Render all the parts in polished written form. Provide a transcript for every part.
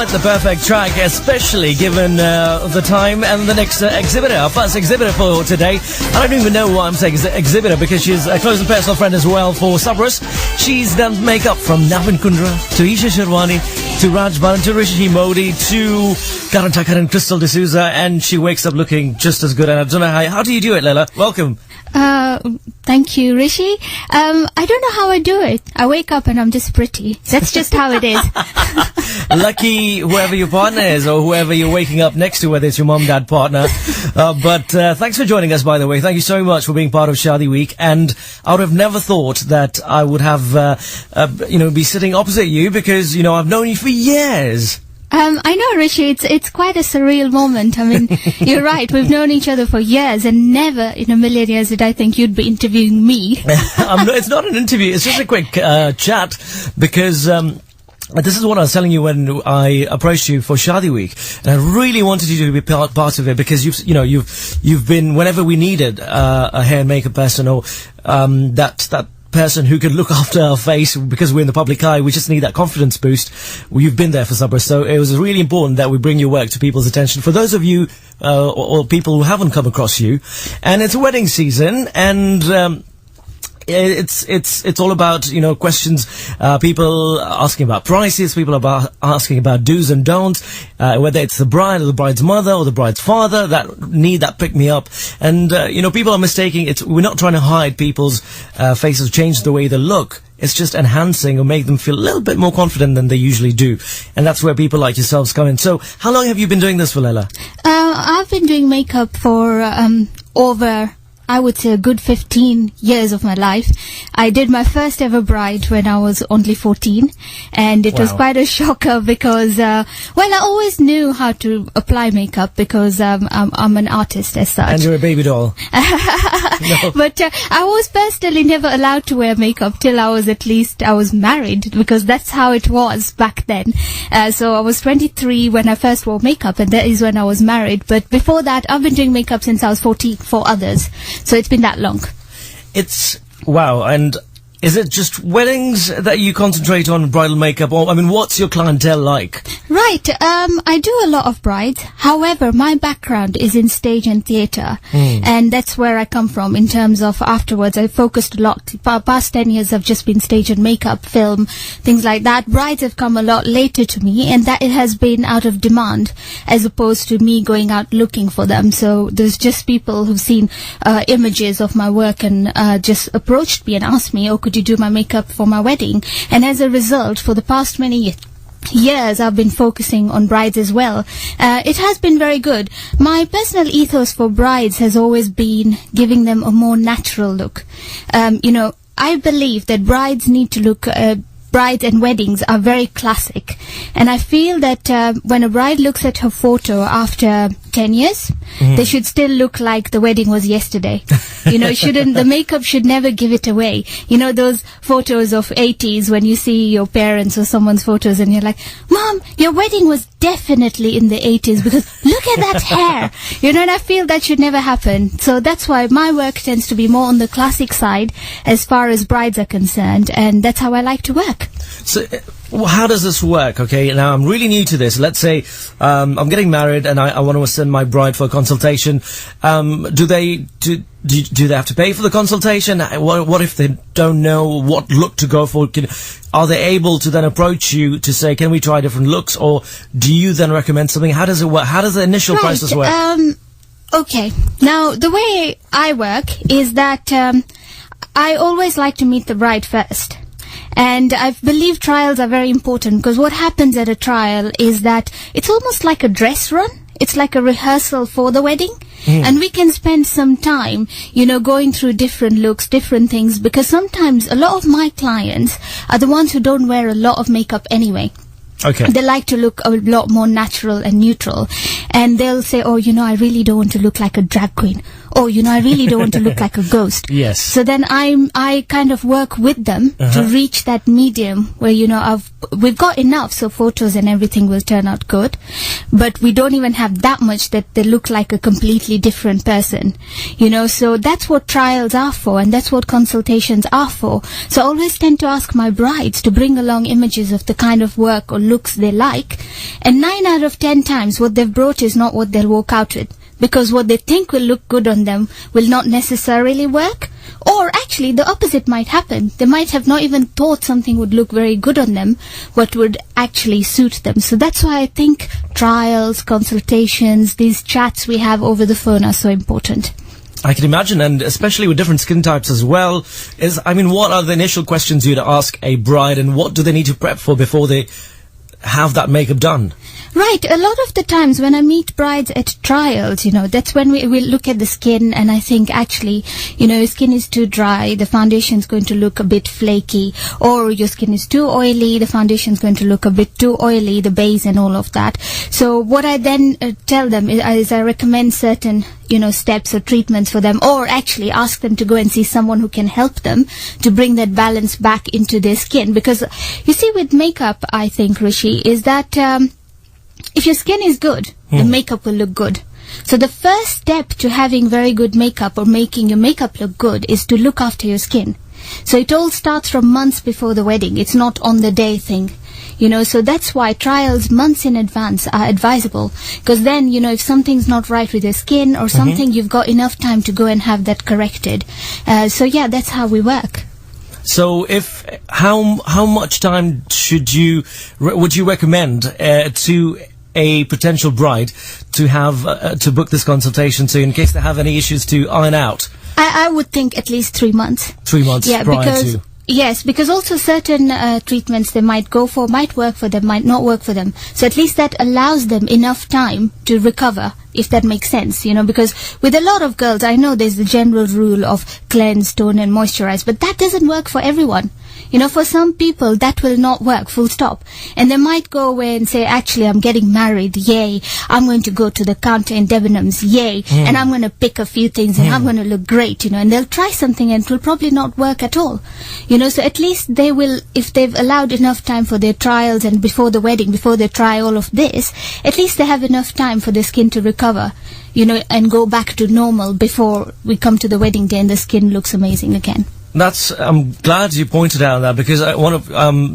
quite the perfect track, especially given the time and the next exhibitor, our first exhibitor for today. I don't even know why I'm saying exhibitor, because she's a close and personal friend as well for Sabras. She's done makeup from Navin Kundra to Isha Sherwani to Raj Balan to Rishi Modi to Karan Thakkar and Crystal D'Souza, and she wakes up looking just as good. And I don't know how do you do it, Leylah? Welcome. Thank you, Rishi. I don't know how I do it. I wake up and I'm just pretty. That's just how it is. Lucky whoever your partner is, or whoever you're waking up next to, whether it's your mom, dad, partner. But thanks for joining us, by the way. Thank you so much for being part of Shadi Week. And I would have never thought that I would have, be sitting opposite you, because, I've known you for years. I know, Rishi, it's quite a surreal moment. I mean, you're right, we've known each other for years, and never in a million years did I think you'd be interviewing me. It's not an interview, it's just a quick chat, because this is what I was telling you when I approached you for Shadi Week, and I really wanted you to be part of it, because you've been, whenever we needed a hair and makeup person, or that person who could look after our face, because we're in the public eye, we just need that confidence boost. You've been there for Sabras, so it was really important that we bring your work to people's attention. For those of you or people who haven't come across you, and it's wedding season, and it's all about, questions, people asking about prices, people asking about do's and don'ts, whether it's the bride or the bride's mother or the bride's father that need that pick me up. And, people are mistaking we're not trying to hide people's faces, change the way they look. It's just enhancing or make them feel a little bit more confident than they usually do. And that's where people like yourselves come in. So, how long have you been doing this for, Leylah? I've been doing makeup for over, I would say, a good 15 years of my life. I did my first ever bride when I was only 14, and it was quite a shocker, because I always knew how to apply makeup, because I'm an artist as such. And you're a baby doll. No. But I was personally never allowed to wear makeup till I was married, because that's how it was back then. So I was 23 when I first wore makeup, and that is when I was married. But before that, I've been doing makeup since I was 14 for others. So it's been that long. Wow. And is it just weddings that you concentrate on bridal makeup? Or, what's your clientele like? Right. I do a lot of brides. However, my background is in stage and theatre. And that's where I come from in terms of afterwards. I focused a lot. Past 10 years I've just been stage and makeup, film, things like that. Brides have come a lot later to me, and that it has been out of demand as opposed to me going out looking for them. So there's just people who've seen images of my work and just approached me and asked me, could you do my makeup for my wedding? And as a result, for the past many years, I've been focusing on brides as well. It has been very good. My personal ethos for brides has always been giving them a more natural look. I believe that brides need to look brides and weddings are very classic, and I feel that when a bride looks at her photo after 10 years, they should still look like the wedding was yesterday. The makeup should never give it away. Those photos of 80s when you see your parents or someone's photos and you're like, Mom, your wedding was definitely in the 80s, because look at that hair. And I feel that should never happen. So that's why my work tends to be more on the classic side as far as brides are concerned, and that's how I like to work. So, how does this work? Okay, now I'm really new to this. Let's say I'm getting married and I want to send my bride for a consultation. Do they have to pay for the consultation? What if they don't know what look to go for? Are they able to then approach you to say, can we try different looks, or do you then recommend something? How does it work? How does the initial process work? Okay, now the way I work is that I always like to meet the bride first. And I believe trials are very important, because what happens at a trial is that it's almost like a dress run. It's like a rehearsal for the wedding. And we can spend some time, going through different looks, different things, because sometimes a lot of my clients are the ones who don't wear a lot of makeup anyway. Okay. They like to look a lot more natural and neutral. And they'll say, I really don't want to look like a drag queen. oh, I really don't want to look like a ghost. Yes. So then I kind of work with them to reach that medium where, we've got enough so photos and everything will turn out good, but we don't even have that much that they look like a completely different person. So that's what trials are for, and that's what consultations are for. So I always tend to ask my brides to bring along images of the kind of work or looks they like, and 9 out of 10 times what they've brought is not what they'll walk out with, because what they think will look good on them will not necessarily work. Or actually the opposite might happen. They might have not even thought something would look very good on them, but would actually suit them. So that's why I think trials, consultations, these chats we have over the phone are so important. I can imagine, and especially with different skin types as well, what are the initial questions you'd ask a bride, and what do they need to prep for before they have that makeup done? Right. A lot of the times when I meet brides at trials, that's when we look at the skin, and I think actually, your skin is too dry, the foundation is going to look a bit flaky, or your skin is too oily, the foundation is going to look a bit too oily, the base and all of that. So what I then tell them is I recommend certain steps or treatments for them, or actually ask them to go and see someone who can help them to bring that balance back into their skin. Because you see, with makeup, I think, Rishi, is that if your skin is good, the makeup will look good. So the first step to having very good makeup or making your makeup look good is to look after your skin. So it all starts from months before the wedding. It's not on the day thing. So that's why trials months in advance are advisable, because then, if something's not right with your skin or something, you've got enough time to go and have that corrected. So yeah, that's how we work. So how much time would you recommend to a potential bride to have to book this consultation, so in case they have any issues to iron out? I would think at least 3 months. 3 months prior to. Yes, because also certain treatments they might go for might work for them, might not work for them. So at least that allows them enough time to recover, if that makes sense, because with a lot of girls, I know there's the general rule of cleanse, tone and moisturize, but that doesn't work for everyone. For some people, that will not work, full stop. And they might go away and say, actually, I'm getting married, yay. I'm going to go to the counter in Debenhams, yay. And I'm going to pick a few things and I'm going to look great, and they'll try something and it will probably not work at all. So at least they will, if they've allowed enough time for their trials and before the wedding, before they try all of this, at least they have enough time for their skin to recover, and go back to normal before we come to the wedding day and the skin looks amazing again. I'm glad you pointed out that, because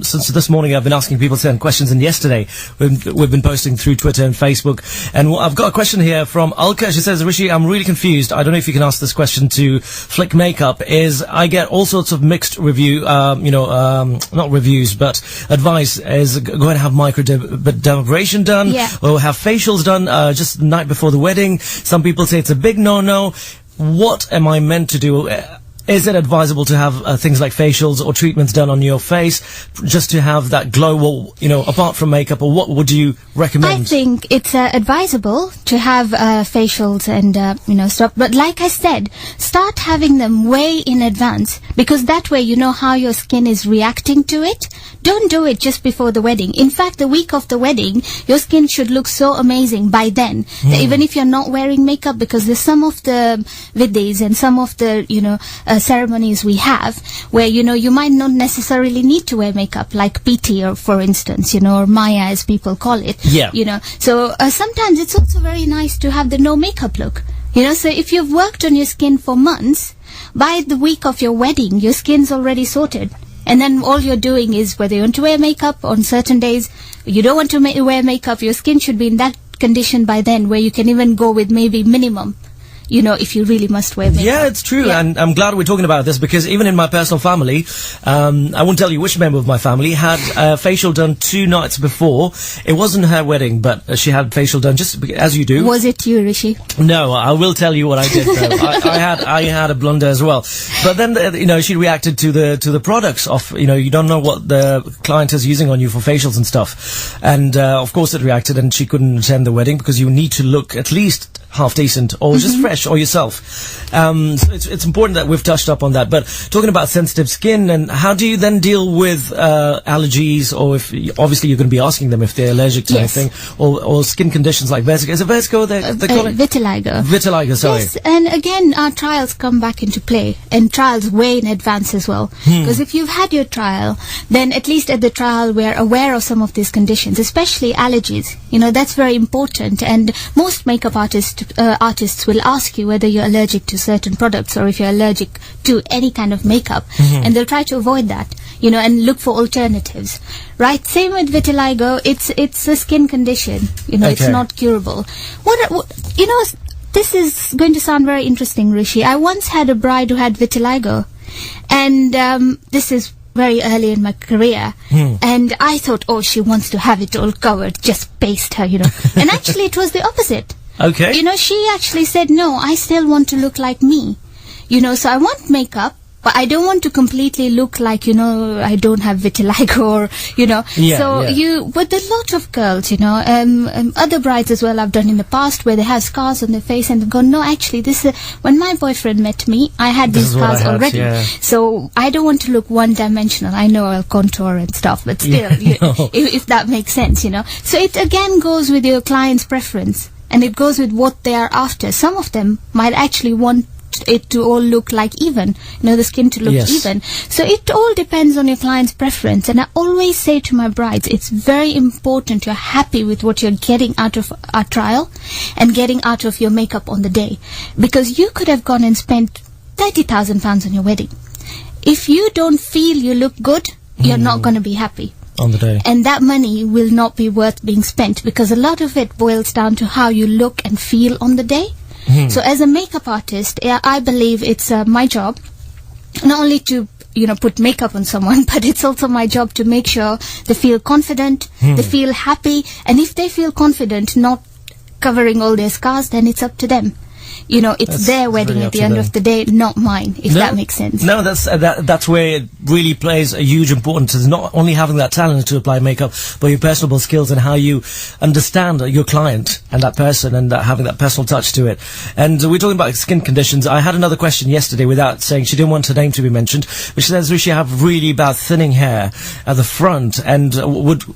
since this morning I've been asking people to send questions, and yesterday we've been posting through Twitter and Facebook, and I've got a question here from Alka. She says, Rishi, I'm really confused. I don't know if you can ask this question to Phlik Makeup. I get all sorts of mixed review, not reviews, but advice is go and have microdermabrasion done, or have facials done just the night before the wedding. Some people say it's a big no-no. What am I meant to do? Is it advisable to have things like facials or treatments done on your face just to have that glow, apart from makeup, or what would you recommend? I think it's advisable to have facials and, stuff. But like I said, start having them way in advance, because that way you know how your skin is reacting to it. Don't do it just before the wedding. In fact, the week of the wedding, your skin should look so amazing by then, that even if you're not wearing makeup, because there's some of the vidis and some of the, ceremonies we have where, you might not necessarily need to wear makeup, like PT, or for instance, or Maya as people call it. Yeah. So sometimes it's also very nice to have the no makeup look. So if you've worked on your skin for months, by the week of your wedding, your skin's already sorted. And then all you're doing is, whether you want to wear makeup on certain days, you don't want to wear makeup, your skin should be in that condition by then, where you can even go with maybe minimum, if you really must wear makeup. Yeah, it's true, and I'm glad we're talking about this, because even in my personal family, I won't tell you which member of my family had a facial done 2 nights before. It wasn't her wedding, but she had facial done just as you do. Was it you, Rishi? No, I will tell you what I did though. I had a blunder as well. But then, she reacted to the products of, you don't know what the client is using on you for facials and stuff. And, of course it reacted, and she couldn't attend the wedding, because you need to look at least half decent or just fresh, or yourself. So it's important that we've touched up on that. But talking about sensitive skin, and how do you then deal with allergies, or if obviously you're going to be asking them if they're allergic to anything, or skin conditions like vertigo. Is it vertigo they call it? Vitiligo. Vitiligo, sorry. Yes, and again, our trials come back into play, and trials way in advance as well. Because if you've had your trial, then at least at the trial we're aware of some of these conditions, especially allergies. You know, that's very important. And most makeup artists will ask you whether you're allergic to certain products or if you're allergic to any kind of makeup, and they'll try to avoid that, you know, and look for alternatives. Right? Same with vitiligo. It's a skin condition. You know, it's not curable. What you know, this is going to sound very interesting, Rishi. I once had a bride who had vitiligo, and this is very early in my career, and I thought, oh, she wants to have it all covered, just paste her, you know. And actually it was the opposite. Okay. You know, she actually said, no, I still want to look like me. You know, so I want makeup, but I don't want to completely look like, you know, I don't have vitiligo, or, you know. With a lot of girls, you know, other brides as well I've done in the past where they have scars on their face and they've gone, no, actually, this is, when my boyfriend met me, I had these scars already. Yeah. So I don't want to look one-dimensional. I know I'll contour and stuff, but still, if that makes sense, you know. So it again goes with your client's preference, and it goes with what they are after. Some of them might actually want it to all look like even, you know, the skin to look even. So it all depends on your client's preference. And I always say to my brides, it's very important you're happy with what you're getting out of our trial and getting out of your makeup on the day. Because you could have gone and spent £30,000 on your wedding. If you don't feel you look good, you're not going to be happy on the day. And that money will not be worth being spent, because a lot of it boils down to how you look and feel on the day. So as a makeup artist, I believe it's my job not only to, you know, put makeup on someone, but it's also my job to make sure they feel confident, they feel happy, and if they feel confident not covering all their scars, then it's up to them. You know, it's their wedding really at the end of the day, not mine, if that makes sense. No, that's where it really plays a huge importance, is not only having that talent to apply makeup, but your personable skills and how you understand your client and that person, and having that personal touch to it. And we're talking about skin conditions. I had another question yesterday, without saying, she didn't want her name to be mentioned, but she says, Rishi, have really bad thinning hair at the front, and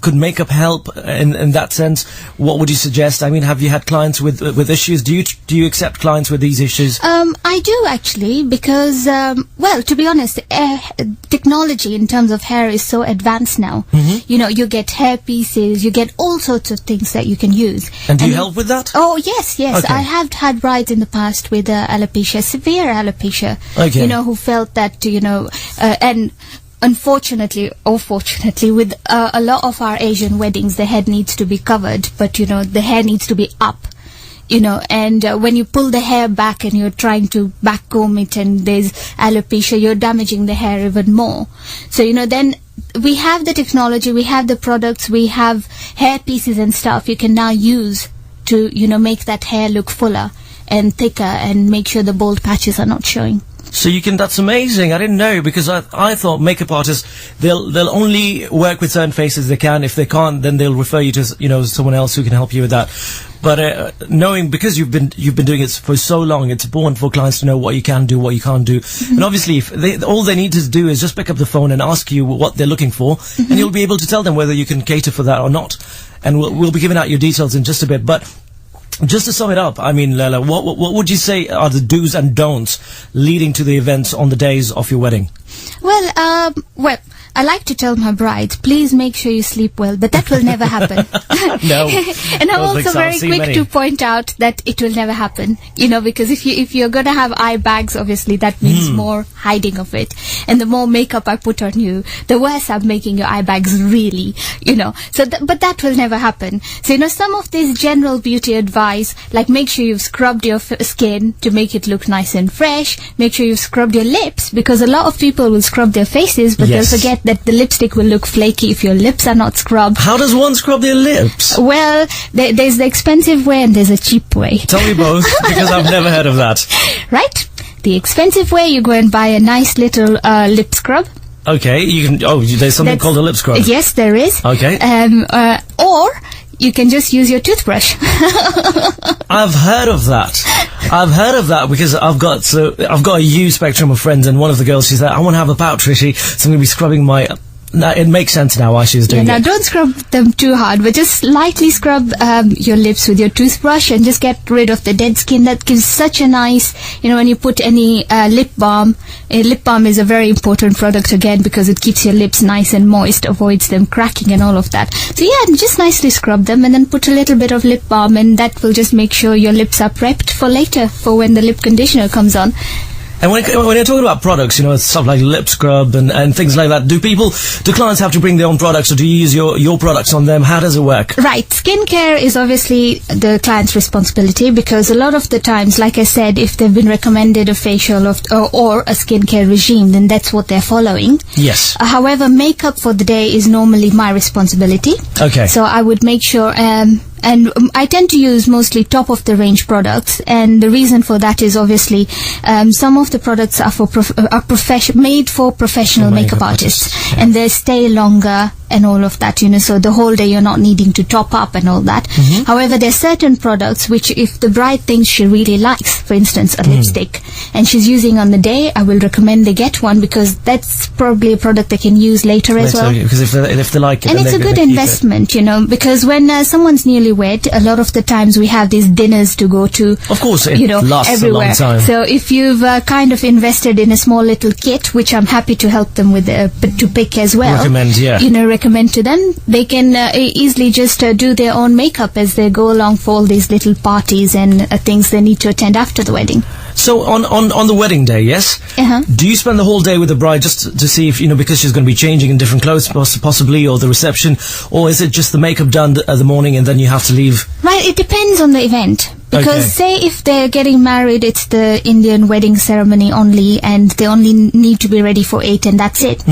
could makeup help in that sense? What would you suggest? I mean, have you had clients with issues? Do you accept clients with these issues? I do, actually, because well, to be honest, technology in terms of hair is so advanced now. You know, you get hair pieces, you get all sorts of things that you can use. And do you help with that? Oh, yes. Okay. I have had brides in the past with alopecia, severe alopecia, you know, who felt that, you know, and unfortunately or fortunately, with a lot of our Asian weddings, the head needs to be covered, but, you know, the hair needs to be up. You know, and when you pull the hair back and you're trying to back comb it and there's alopecia, you're damaging the hair even more. So, you know, then we have the technology, we have the products, we have hair pieces and stuff you can now use to, you know, make that hair look fuller and thicker and make sure the bald patches are not showing. So you can, that's amazing. I didn't know, because I thought makeup artists, they'll only work with certain faces they can. If they can't, then they'll refer you to, you know, someone else who can help you with that. But knowing, because you've been doing it for so long, it's important for clients to know what you can do, what you can't do. And obviously, if all they need to do is just pick up the phone and ask you what they're looking for, and you'll be able to tell them whether you can cater for that or not. And we'll be giving out your details in just a bit. But just to sum it up, I mean, Leylah, what would you say are the do's and don'ts leading to the events on the days of your wedding? Well, I like to tell my brides, please make sure you sleep well, but that will never happen. No. And I'm also very quick to point out that it will never happen, you know, because if you're going to have eye bags, obviously that means more hiding of it. And the more makeup I put on you, the worse I'm making your eye bags, really, you know. So, but that will never happen. So, you know, some of this general beauty advice, like make sure you've scrubbed your skin to make it look nice and fresh, make sure you've scrubbed your lips, because a lot of people will scrub their faces, but they'll forget that the lipstick will look flaky if your lips are not scrubbed. How does one scrub their lips? Well, there's the expensive way and there's a cheap way. Tell me both, because I've never heard of that. Right? The expensive way, you go and buy a nice little lip scrub. Okay, you can. Oh, there's something called a lip scrub. Yes, there is. Okay. Or you can just use your toothbrush. I've heard of that because I've got a huge spectrum of friends, and one of the girls, she's like, I want to have a pouch, Rishi, so I'm going to be scrubbing my... Now, it makes sense now why she was doing Now, it. don't scrub them too hard, but just lightly scrub your lips with your toothbrush and just get rid of the dead skin. That gives such a nice, when you put any lip balm. Lip balm is a very important product again because it keeps your lips nice and moist, avoids them cracking and all of that. So yeah, just nicely scrub them and then put a little bit of lip balm, and that will just make sure your lips are prepped for later, for when the lip conditioner comes on. And when you're talking about products, stuff like lip scrub and things like that, do clients have to bring their own products, or do you use your products on them? How does it work? Right. Skincare is obviously the client's responsibility, because a lot of the times, like I said, if they've been recommended a facial or a skincare regime, then that's what they're following. Yes. However, makeup for the day is normally my responsibility. Okay. So I would make sure... And I tend to use mostly top-of-the-range products, and the reason for that is obviously some of the products are made for professional makeup artists, and they stay longer and all of that, so the whole day you're not needing to top up and all that. However, there are certain products which, if the bride thinks she really likes, for instance, a lipstick, and she's using on the day, I will recommend they get one, because that's probably a product they can use later as well. Because if they like it, and it's a good investment, because when someone's newlywed, a lot of the times we have these dinners to go to. Of course, it lasts everywhere. a long time. So if you've kind of invested in a small little kit, which I'm happy to help them with to pick as well. Recommend to them, they can easily just do their own makeup as they go along for all these little parties and things they need to attend after the wedding. So on the wedding day, yes? Do you spend the whole day with the bride just to see if, because she's going to be changing in different clothes possibly, or the reception, or is it just the makeup done at the morning and then you have to leave? Right, it depends on the event. Because say if they're getting married, it's the Indian wedding ceremony only, and they only need to be ready for 8 and that's it.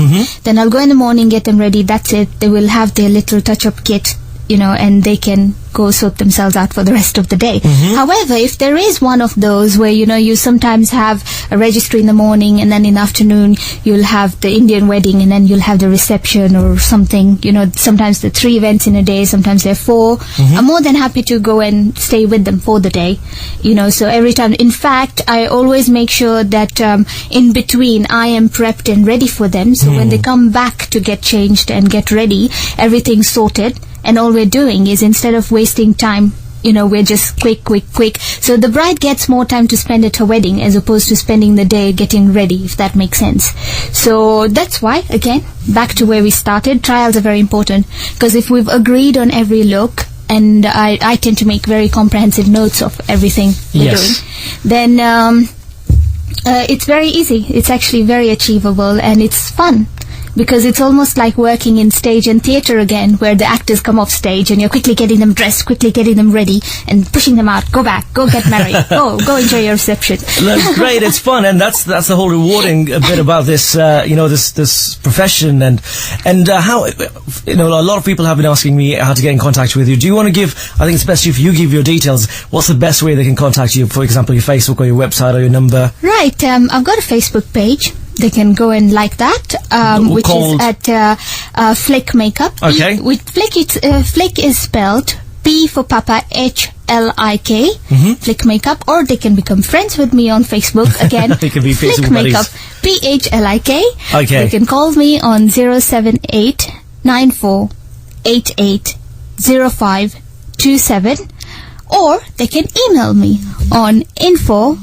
Then I'll go in the morning, get them ready, that's it. They will have their little touch-up kit, and they can go sort themselves out for the rest of the day. However, if there is one of those where, you sometimes have a registry in the morning and then in the afternoon you'll have the Indian wedding and then you'll have the reception or something, sometimes there are 3 events in a day, sometimes there are 4. I'm more than happy to go and stay with them for the day, so every time. In fact, I always make sure that in between I am prepped and ready for them, so when they come back to get changed and get ready, everything's sorted. And all we're doing is, instead of wasting time, we're just quick. So the bride gets more time to spend at her wedding as opposed to spending the day getting ready, if that makes sense. So that's why, again, back to where we started, trials are very important. Because if we've agreed on every look, and I tend to make very comprehensive notes of everything we're doing, then it's very easy. It's actually very achievable, and it's fun. Because it's almost like working in stage and theatre again, where the actors come off stage and you're quickly getting them dressed, quickly getting them ready, and pushing them out. Go back, go get married, go enjoy your reception. That's great, it's fun, and that's the whole rewarding bit about this, this profession, and how, a lot of people have been asking me how to get in contact with you. Do you want to give? I think it's best if you give your details. What's the best way they can contact you? For example, your Facebook or your website or your number. Right, I've got a Facebook page. They can go and like that, which is at Phlik Makeup. Okay. With Phlik, Phlik is spelled P for Papa, H-L-I-K, Phlik Makeup, or they can become friends with me on Facebook. Again, They can be Phlik Facebook Makeup, buddies. P-H-L-I-K. Okay. They can call me on 078-9488-0527, or they can email me on info@phlik.co.uk.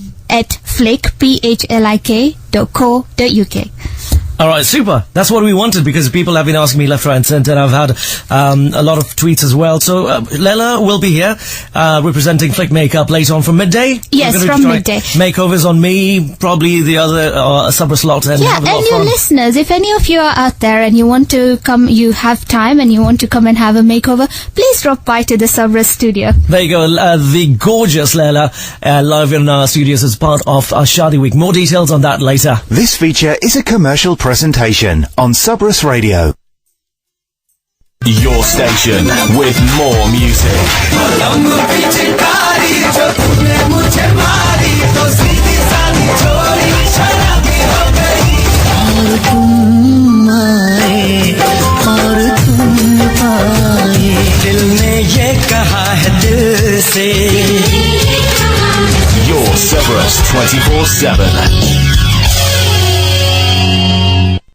All right, super. That's what we wanted, because people have been asking me left, right, and centre, and I've had a lot of tweets as well. So Leylah will be here representing Phlik Makeup later on from midday. Yes, from midday. Makeovers on me, probably the other Sabras lot, and have a lot and of your fun. listeners, if any of you are out there and you want to come, you have time and you want to come and have a makeover, please drop by to the Sabras studio. There you go, the gorgeous Leylah live in our studios as part of our Shadi Week. More details on that later. This feature is a commercial presentation on Sabras Radio. Your station with more music. और तुम पाए दिल में ये कहा है दिल से. Your Sabras 24/7.